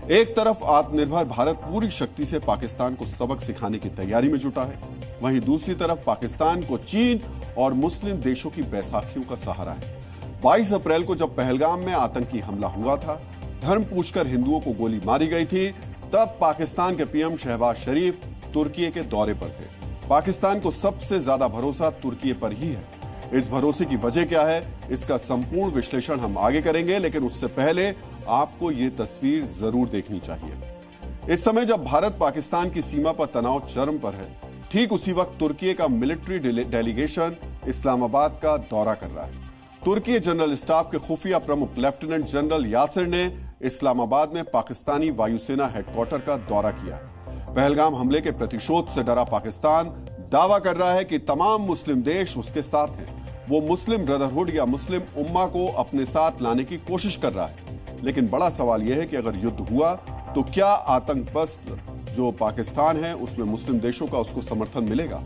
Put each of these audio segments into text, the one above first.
एक तरफ आत्मनिर्भर भारत पूरी शक्ति से पाकिस्तान को सबक सिखाने की तैयारी में जुटा है, वहीं दूसरी तरफ पाकिस्तान को चीन और मुस्लिम देशों की बैसाखियों का सहारा है। 22 अप्रैल को जब पहलगाम में आतंकी हमला हुआ था, धर्म पूछकर हिंदुओं को गोली मारी गई थी, तब पाकिस्तान के पीएम शहबाज शरीफ तुर्की के दौरे पर थे। पाकिस्तान को सबसे ज्यादा भरोसा तुर्की पर ही है। इस भरोसे की वजह क्या है, इसका संपूर्ण विश्लेषण हम आगे करेंगे, लेकिन उससे पहले आपको ये तस्वीर जरूर देखनी चाहिए। इस समय जब भारत पाकिस्तान की सीमा पर तनाव चरम पर है, ठीक उसी वक्त तुर्की का मिलिट्री डेलीगेशन इस्लामाबाद का दौरा कर रहा है। तुर्की जनरल स्टाफ के खुफिया प्रमुख लेफ्टिनेंट जनरल यासिर ने इस्लामाबाद में पाकिस्तानी वायुसेना हेडक्वार्टर का दौरा किया है। पहलगाम हमले के प्रतिशोध से डरा पाकिस्तान दावा कर रहा है कि तमाम मुस्लिम देश उसके साथ हैं। वो मुस्लिम ब्रदरहुड या मुस्लिम उम्मा को अपने साथ लाने की कोशिश कर रहा है। लेकिन बड़ा सवाल यह है कि अगर युद्ध हुआ तो क्या आतंकपस्त जो पाकिस्तान है उसमें मुस्लिम देशों का उसको समर्थन मिलेगा?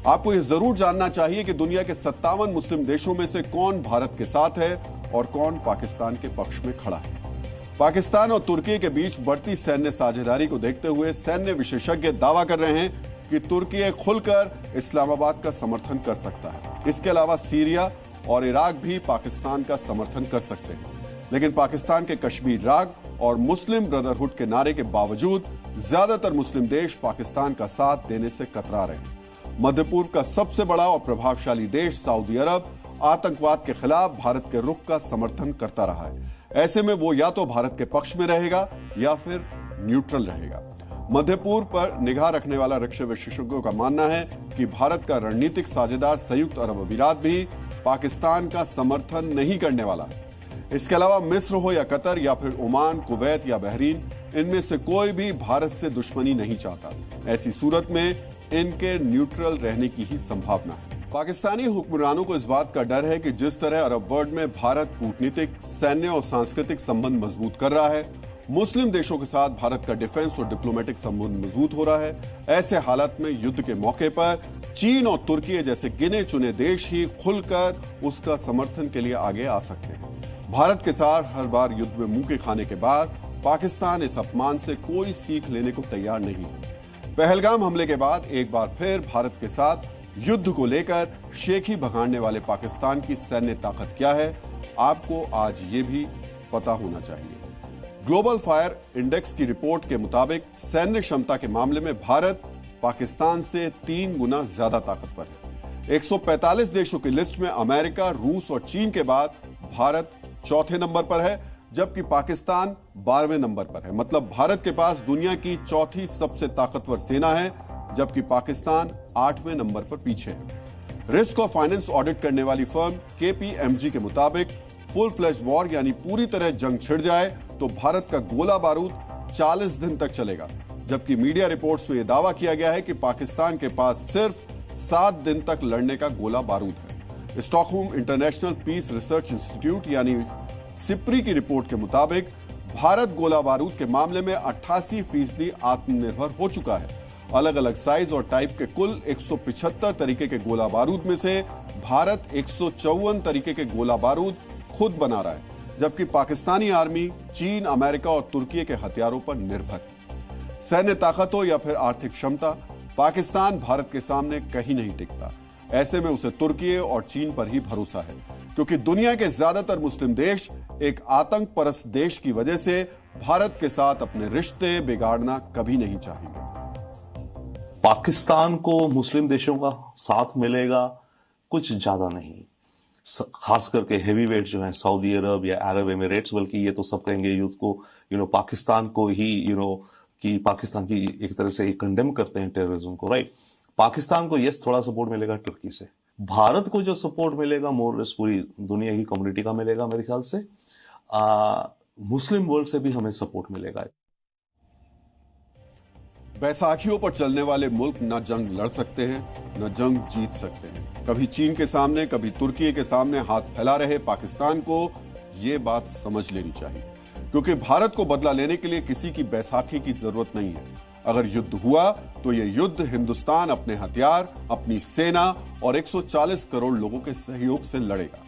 आपको यह जरूर जानना चाहिए कि दुनिया के 57 मुस्लिम देशों में से कौन भारत के साथ है और कौन पाकिस्तान के पक्ष में खड़ा है। पाकिस्तान और तुर्की के बीच बढ़ती सैन्य साझेदारी को देखते हुए सैन्य विशेषज्ञ दावा कर रहे हैं कि तुर्की खुलकर इस्लामाबाद का समर्थन कर सकता है। इसके अलावा सीरिया और इराक भी पाकिस्तान का समर्थन कर सकते हैं। लेकिन पाकिस्तान के कश्मीर राग और मुस्लिम ब्रदरहुड के नारे के बावजूद ज्यादातर मुस्लिम देश पाकिस्तान का साथ देने से कतरा रहे हैं। मध्य पूर्व का सबसे बड़ा और प्रभावशाली देश सऊदी अरब आतंकवाद के खिलाफ भारत के रुख का समर्थन करता रहा है। ऐसे में वो या तो भारत के पक्ष में रहेगा या फिर न्यूट्रल रहेगा। मध्य पूर्व पर निगाह रखने वाला रक्षा विशेषज्ञों का मानना है कि भारत का रणनीतिक साझेदार संयुक्त अरब अमीरात भी पाकिस्तान का समर्थन नहीं करने वाला है। इसके अलावा मिस्र हो या कतर या फिर ओमान, कुवैत या बहरीन, इनमें से कोई भी भारत से दुश्मनी नहीं चाहता। ऐसी सूरत में इनके न्यूट्रल रहने की ही संभावना है। पाकिस्तानी हुक्मरानों को इस बात का डर है कि जिस तरह अरब वर्ल्ड में भारत कूटनीतिक, सैन्य और सांस्कृतिक संबंध मजबूत कर रहा है, मुस्लिम देशों के साथ भारत का डिफेंस और डिप्लोमेटिक संबंध मजबूत हो रहा है। ऐसे हालात में युद्ध के मौके पर चीन और तुर्की जैसे गिने चुने देश ही खुलकर उसका समर्थन के लिए आगे आ सकते हैं। भारत के साथ हर बार युद्ध में मुंह के खाने के बाद पाकिस्तान इस अपमान से कोई सीख लेने को तैयार नहीं है। पहलगाम हमले के बाद एक बार फिर भारत के साथ युद्ध को लेकर शेखी भगाड़ने वाले पाकिस्तान की सैन्य ताकत क्या है, आपको आज ये भी पता होना चाहिए। ग्लोबल फायर इंडेक्स की रिपोर्ट के मुताबिक सैन्य क्षमता के मामले में भारत पाकिस्तान से 3 गुना ज्यादा ताकतवर है। 145 देशों की लिस्ट में अमेरिका, रूस और चीन के बाद भारत चौथे नंबर पर है, जबकि पाकिस्तान 12वें नंबर पर है। मतलब भारत के पास दुनिया की चौथी सबसे ताकतवर सेना है, जबकि पाकिस्तान 8वें नंबर पर पीछे है। रिस्क और फाइनेंस ऑडिट करने वाली फर्म KPMG के मुताबिक फुल फ्लैश वॉर यानी पूरी तरह जंग छिड़ जाए तो भारत का गोला बारूद 40 दिन तक चलेगा, जबकि मीडिया रिपोर्ट्स में यह दावा किया गया है कि पाकिस्तान के पास सिर्फ 7 दिन तक लड़ने का गोला बारूद है। Stockholm international peace research institute यानी सिप्री की रिपोर्ट के मुताबिक भारत गोला बारूद के मामले में 88% आत्मनिर्भर हो चुका है। अलग अलग साइज और टाइप के कुल 175 तरीके के गोला बारूद में से भारत 154 तरीके के गोला बारूद खुद बना रहा है, जबकि पाकिस्तानी आर्मी चीन, अमेरिका और तुर्की के हथियारों पर निर्भर है। सैन्य ताकत हो या फिर आर्थिक क्षमता, पाकिस्तान भारत के सामने कहीं नहीं टिकता। ऐसे में उसे तुर्की और चीन पर ही भरोसा है, क्योंकि दुनिया के ज्यादातर मुस्लिम देश एक आतंक परस्त देश की वजह से भारत के साथ अपने रिश्ते बिगाड़ना कभी नहीं चाहेंगे। पाकिस्तान को मुस्लिम देशों का साथ मिलेगा कुछ ज्यादा नहीं, खास करके हेवी वेट जो है सऊदी अरब या अरब एमिरेट्स, बल्कि ये तो सब कहेंगे युद्ध को पाकिस्तान को ही कि पाकिस्तान की एक तरह से कंडेम करते हैं टेररिज्म को, राइट। पाकिस्तान को यस थोड़ा सपोर्ट मिलेगा तुर्की से। भारत को जो सपोर्ट मिलेगा मोर लेस पूरी दुनिया की कम्युनिटी का मिलेगा मेरे ख्याल से। मुस्लिम वर्ल्ड से भी हमें सपोर्ट मिलेगा। बैसाखियों पर चलने वाले मुल्क न जंग लड़ सकते हैं न जंग जीत सकते हैं। कभी चीन के सामने, कभी तुर्की के सामने हाथ फैला रहे पाकिस्तान को यह बात समझ लेनी चाहिए, क्योंकि भारत को बदला लेने के लिए किसी की बैसाखी की जरूरत नहीं है। अगर युद्ध हुआ तो यह युद्ध हिंदुस्तान अपने हथियार, अपनी सेना और 140 करोड़ लोगों के सहयोग से लड़ेगा।